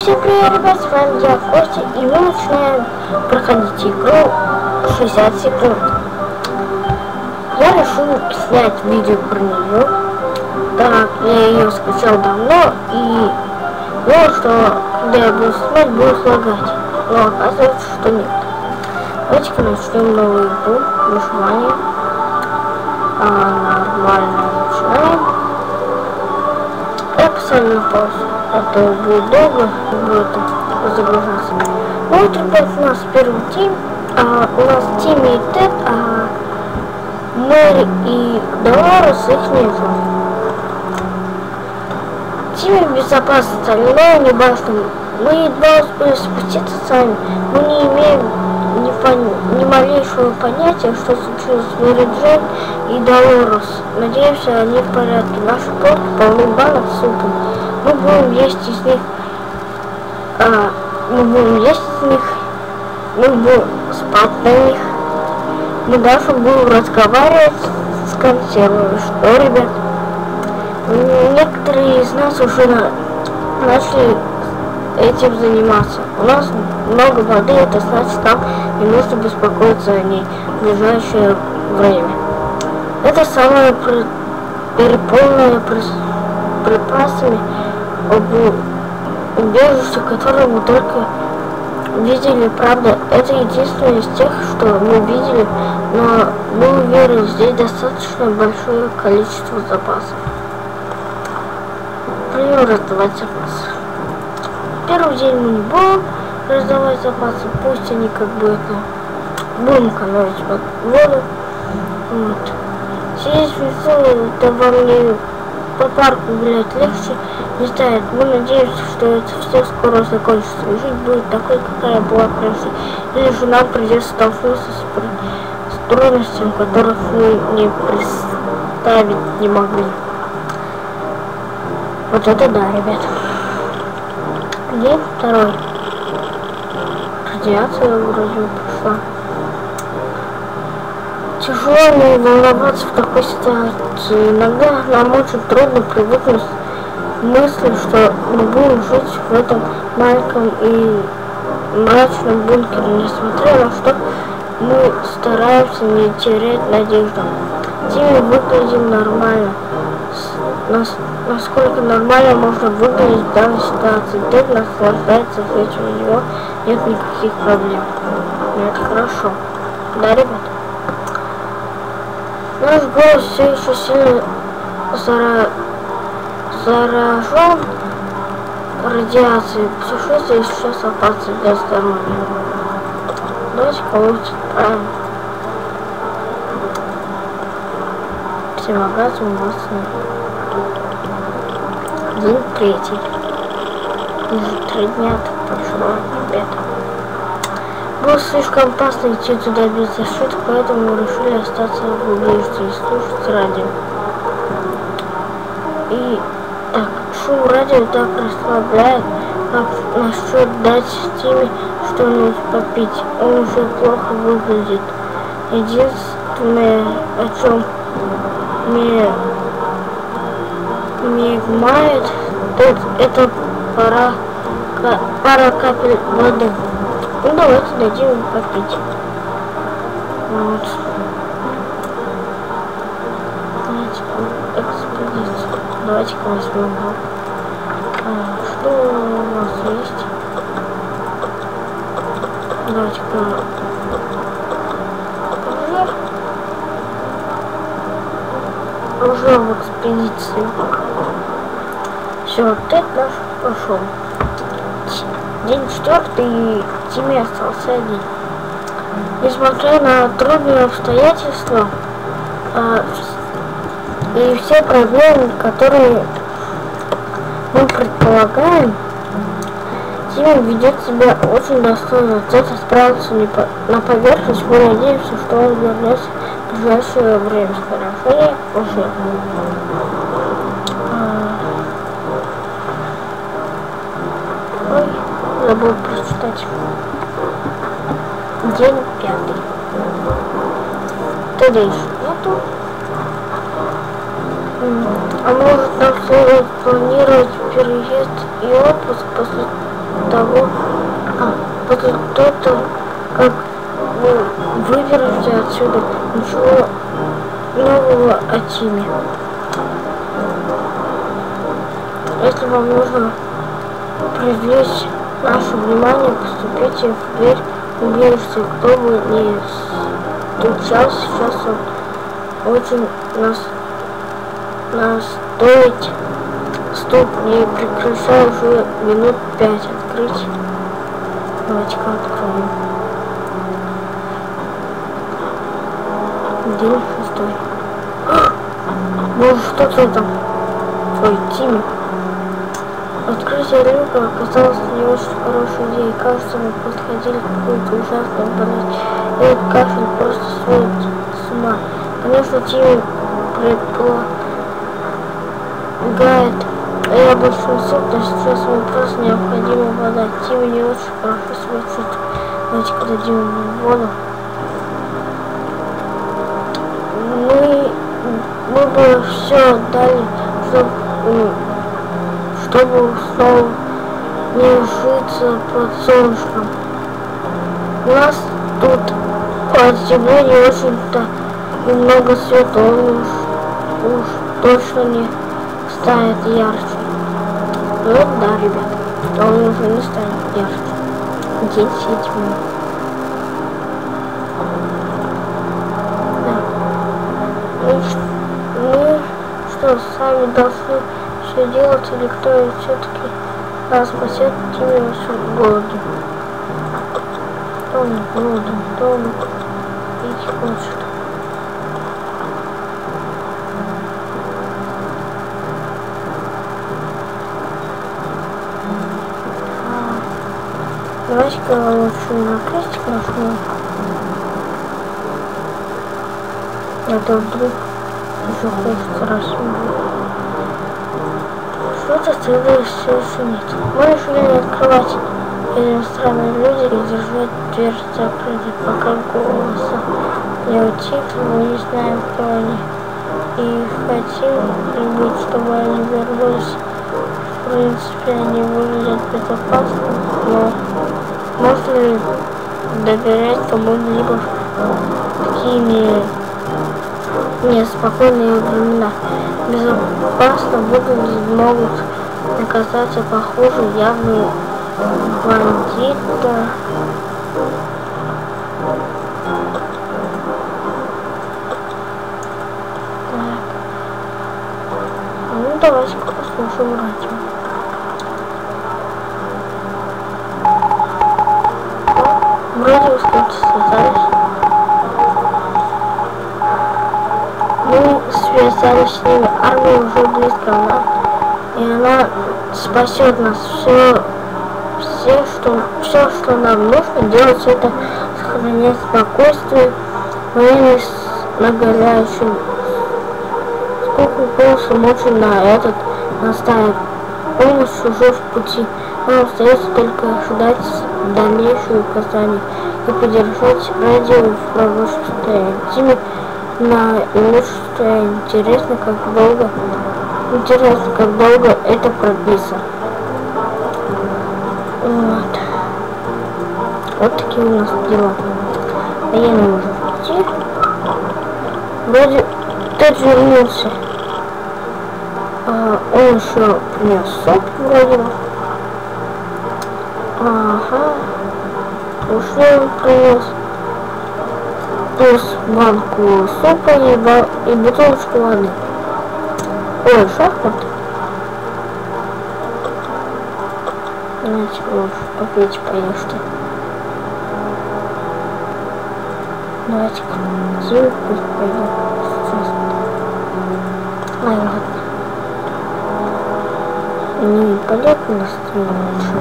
Всем привет, ребят, с вами я, Костя, и мы начинаем проходить игру 60 секунд. Я решил снять видео про нее, так я ее скачал давно и думал, что когда я буду снимать, будет лагать, но оказывается, что нет. Давайте-ка начнем новую игру, выживание. Нормально начинаем. Я поставлю на паузу, а то будет долго, будет загружаться. Ну вот, ребят, у нас первый тим, у нас Тимми и Тед, Мэри и Долорес, их нету. Тимми в безопасности, но не важно. Мы едва успели спуститься сами, мы не имеем ни малейшего понятия, что случилось с Мэри Джейн и Долорес. Надеюсь, они в порядке. Наши полки полны банок с супом. Мы будем есть из них, мы будем спать на них. Мы даже будем разговаривать с консервами. Что, ребят? Некоторые из нас уже начали этим заниматься. У нас много воды, это значит, нам не нужно беспокоиться о ней в ближайшее время. Это самое переполненное припасами убежище, которое мы только видели. Правда, это единственное из тех, что мы видели, но мы уверены, здесь достаточно большое количество запасов. Пример раздавать запасы. Первый день мы не будем раздавать запасы, пусть они как бы это будем экономить воду. Вот. Сидеть в лесу, это вам не по парку гулять легче не станет. Мы надеемся, что это все скоро закончится и жизнь будет такой, какая была прежде. Или же нам придется столкнуться с трудностями, которых мы не представить не могли. Вот это да, ребята. День второй. Радиация вроде пошла. Тяжело не волноваться в такой ситуации. Иногда нам очень трудно привыкнуть к мысли, что мы будем жить в этом маленьком и мрачном бункере. Несмотря на что, мы стараемся не терять надежду. Тимми выглядим нормально. Насколько нормально можно выглядеть в данной ситуации. Тед наслаждается этим, у него нет никаких проблем. И это хорошо. Да, ребят? Наш голос все еще сильно заражен радиацией. Путешествие сейчас опасно для здоровья. Давайте кого-нибудь отправим. Противогазом у нас нет. День третий. Уже 3 дня так прошло, ребята. Было слишком опасно идти туда без защиты, поэтому мы решили остаться в убежище и слушать радио. И так, шум радио так расслабляет, как насчет дать Тимми что-нибудь попить. Он уже плохо выглядит. Единственное, о чем не мает, это пара капель воды. Ну давайте дадим ему попить. Вот. Экспедиция. Давайте-ка возьмем его. Что у нас есть? Давайте-ка уже в экспедиции. Все, Тед наш пошел. День 4, и Тимми остался один. Несмотря на трудные обстоятельства и все проблемы, которые мы предполагаем, Тимми ведет себя очень достойно. Тед справился на поверхность. Мы надеемся, что он вернется в ближайшее время. Скорее уже. Забыл прочитать. День 5. Тогда еще нету. А может нам следует планировать переезд и отпуск того, после того, как вы выберетесь отсюда, ничего нового о Тиме. Если вам нужно привлечь наше внимание, поступите в дверь убежище. Кто бы ни стучался, сейчас он очень настоить стук не прекращаю уже минут 5 открыть. Давайте-ка откроем. День 6. Боже, что ты там? Ой, Тимми. Открытие люка оказалось не очень хорошей идеей. Кажется, мы подходили к какой-то ужасной болезни. И этот кашель просто сводит с ума. Конечно, Тимми предполагает, я больше не сил, но сейчас ему просто необходима вода. Тимми не очень хорошо себя чувствует. Давайте-ка дадим ему воду. Мы бы все отдали, чтобы снова не житься под солнышком. У нас тут под землей не очень-то немного света, он уж точно не станет ярче. Ну да, ребят, он уже не станет ярче. День 7. Мы что, сами должны все делать, или кто все-таки нас спасет? Тимми очень голоден. Он голоден, то он пить хочет. Давайте-ка лучше на крестик нажмем. Это вдруг еще хочется рассмотреть. Что-то следующее еще нет. Мы решили не открывать эти странные люди и держать дверь закрытой, пока голоса не утихли. Мы не знаем, кто они. И хотим прибыть, чтобы они вернулись. В принципе, они выглядят безопасно, но можно ли доверять кому-либо в такие неспокойные времена? Безопасно выглядеть могут оказаться похуже явные бандиты. Так. Ну давайте послушаем радио. Вроде что-то связались. Мы связались с ними, армия уже близко нам, и она спасет нас. Все, что нам нужно делать, это сохранять спокойствие. Военный с нагоряющим сколько голосом очень на этот настаивает. Помощь уже в пути. Нам остается только ждать дальнейшие указания и поддержать радио в рабочем состоянии. Тимми на имущество интересно, как долго это продлится. Вот такие у нас дела. Военный может идти. Вроде тот вернулся. Он еще принес суп вроде. Ага. Уже он принес. Плюс банку супа и бутылочку воды. Ой, шахматы. Давайте лучше попейте, поешьте. Давайте-ка Тимми пусть пойдет сейчас. Ай, ладно. Не пойдет у нас Тимми лучше.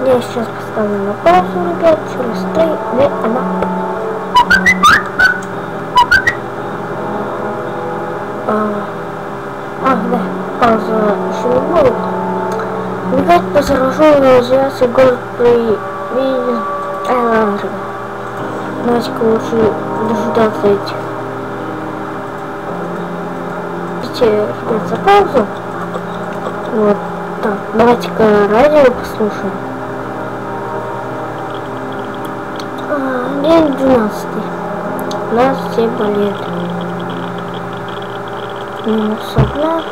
Я сейчас поставлю на паузу, ребят, через 3, 2, 1. Да, пауза еще не будет. Бегать по зараженной радиации город привиден. Ладно, ребят. Давайте-ка лучше дожидаться этих извините, ребят, за паузу. Вот так, давайте-ка радио послушаем. День 12. У нас все болеют. Минус 1.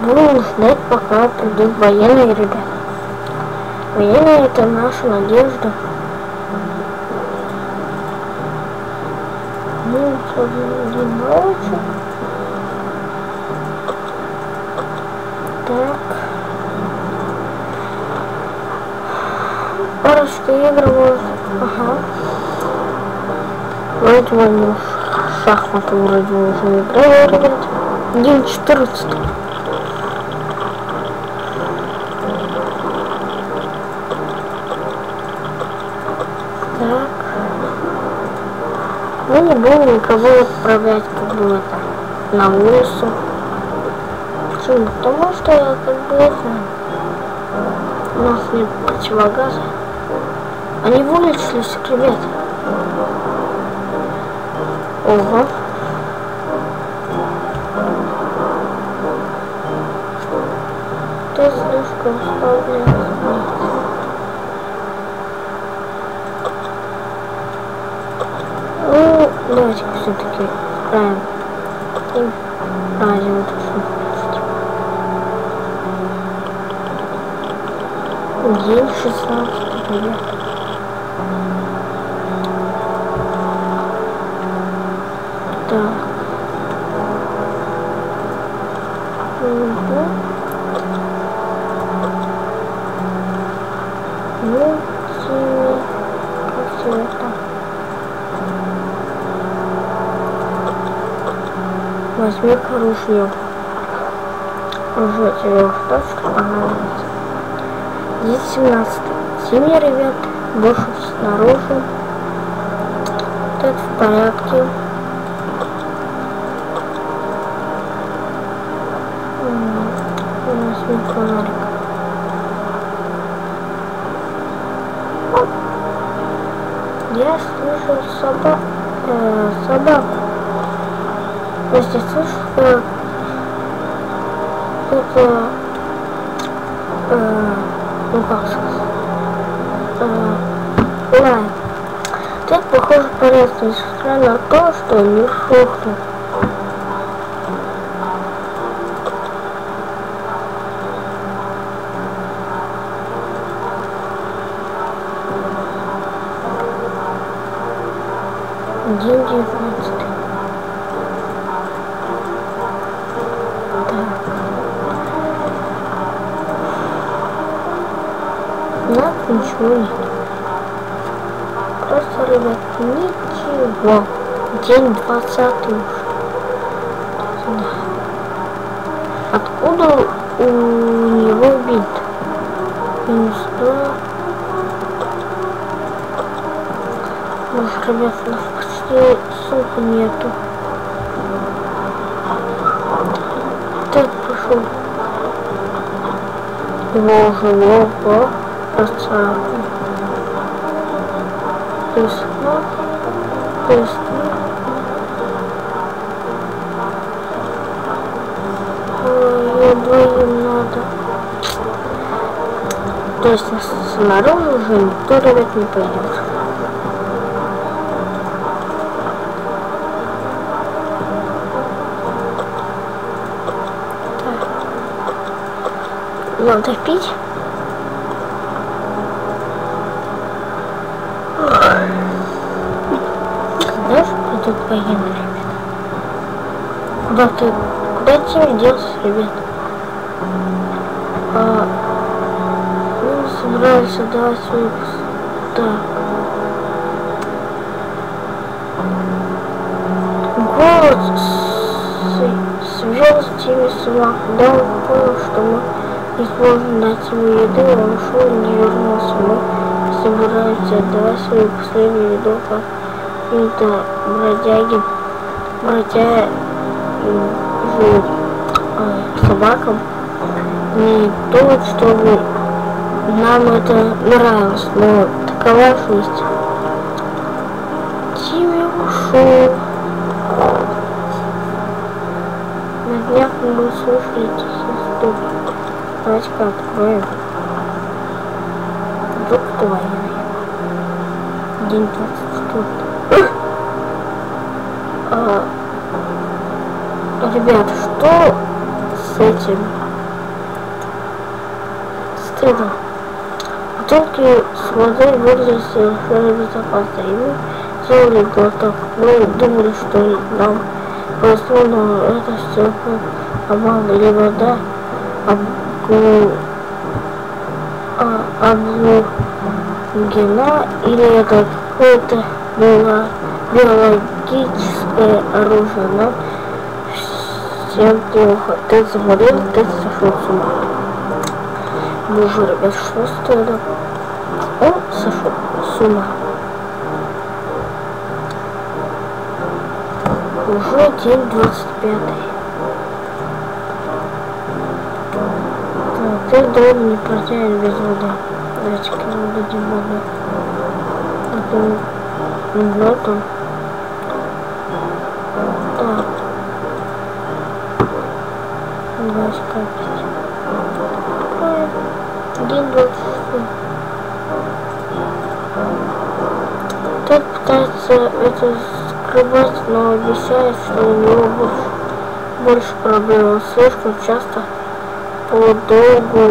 Будем ждать, пока придут военные, ребята. Военные — это наша надежда. Ну, один баллочек. Так. Парочка игр может. Ага. Вроде мы шахматы вроде уже играли, ребят. День 14. Так. Мы не будем никого отправлять как бы это на улицу. Почему? Потому что как бы это у нас нет противогаза. Они вылечились, ребят. Ого. Ты слишком слабый. Ну, давайте все-таки отправим им радио. День 16, ребят. Так. Угу. Ну, как все это? Возьми ружье. Ружье тебе так что понравится. Здесь 17. Зимний, ребят. Больше снаружи. Это в порядке. Возьми фонарик. Я слышу собаку. Если слышу, это ну как сказать, лай. Это похоже порядок, несмотря на то, что не шухнул. День 19. Нет, ничего нет. Просто, ребят, ничего. День 20 уже. Откуда у него бит? Минус 2. Может, ребят, у нас почти сумка нету. Так, пошел. Его уже лопало. Расцарапан. Песня. Ой, двоим надо. То есть снаружи уже никто, ребят, не пойдет. Так. Надо пить. Знаешь, тут военные, ребят. Куда тебе делся, ребят? Мы собрались отдавать выпуск. Так. Голод свел с теми собак. Да, он понял, что мы не сможем дать ему еды, он ушел и не вернулся. Мы собираемся отдавать свою последнюю еду каким-то бродяги, собакам. Не то, чтобы нам это нравилось, но такова жизнь. Владимир ушел. На днях мы слушали тихий стук. Давайте-ка откроем. Вдруг кто военный. День 24. Ребята, что с этим? Стыдно. Бутылки с водой выглядят совершенно безопасно. И мы сделали глоток. Мы думали, что нам повезло, но это все обман. Или вода обнугена, или это какое-то биологическое оружие. Нам всем плохо. Ты заболел, ты сошел с ума. Боже, ребят, что стоит? Он сошел с ума. Уже день 25. Так, ты долго не протянешь без воды. Давайте-ка ему дадим воду. Вот он. Так. Давайте-ка опять. День 27. Тот пытается это скрывать, но обещает, что у него больше проблем. Он слишком часто подолгу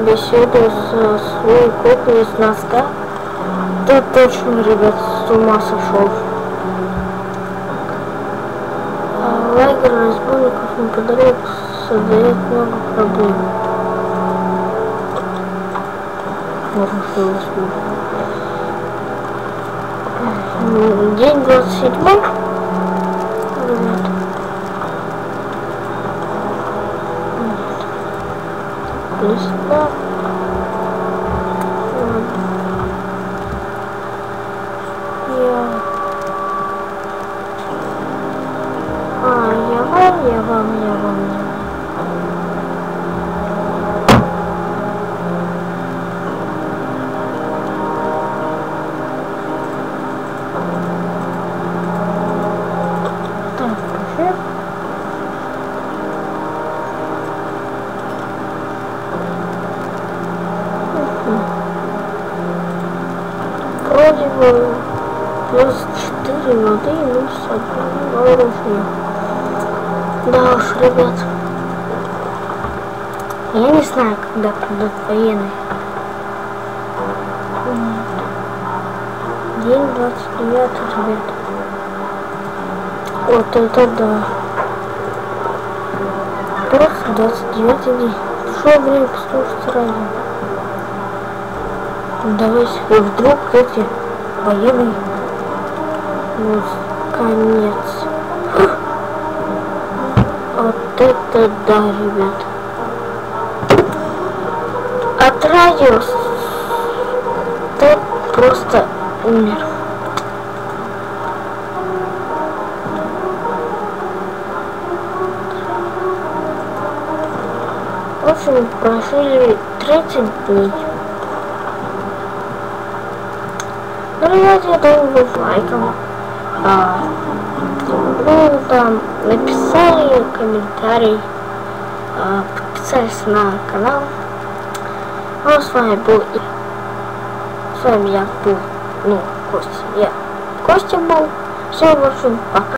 беседует со своей копией с носка. Да точно, ребят, с ума сошел. Лагерь разбойников неподалеку создает много проблем. День 27. Ребят. Листа. Я вам. Вроде бы плюс 4 воды и минус 1 оружие. Да уж, ребят. Я не знаю, когда придут военные. День 29, ребят. Вот это да. Просто 29 день. Пришло время послушать радио. Давайте, вдруг эти военные. Вот, конец. Вот это да, ребят. От радио тот просто умер. В общем, прожили 30 дней. Ну, ребят, я думаю, лайком. Ну, там, написали комментарий, подписались на канал. Ну, с вами был я был, Костя. Костя был. Всем, в общем, пока.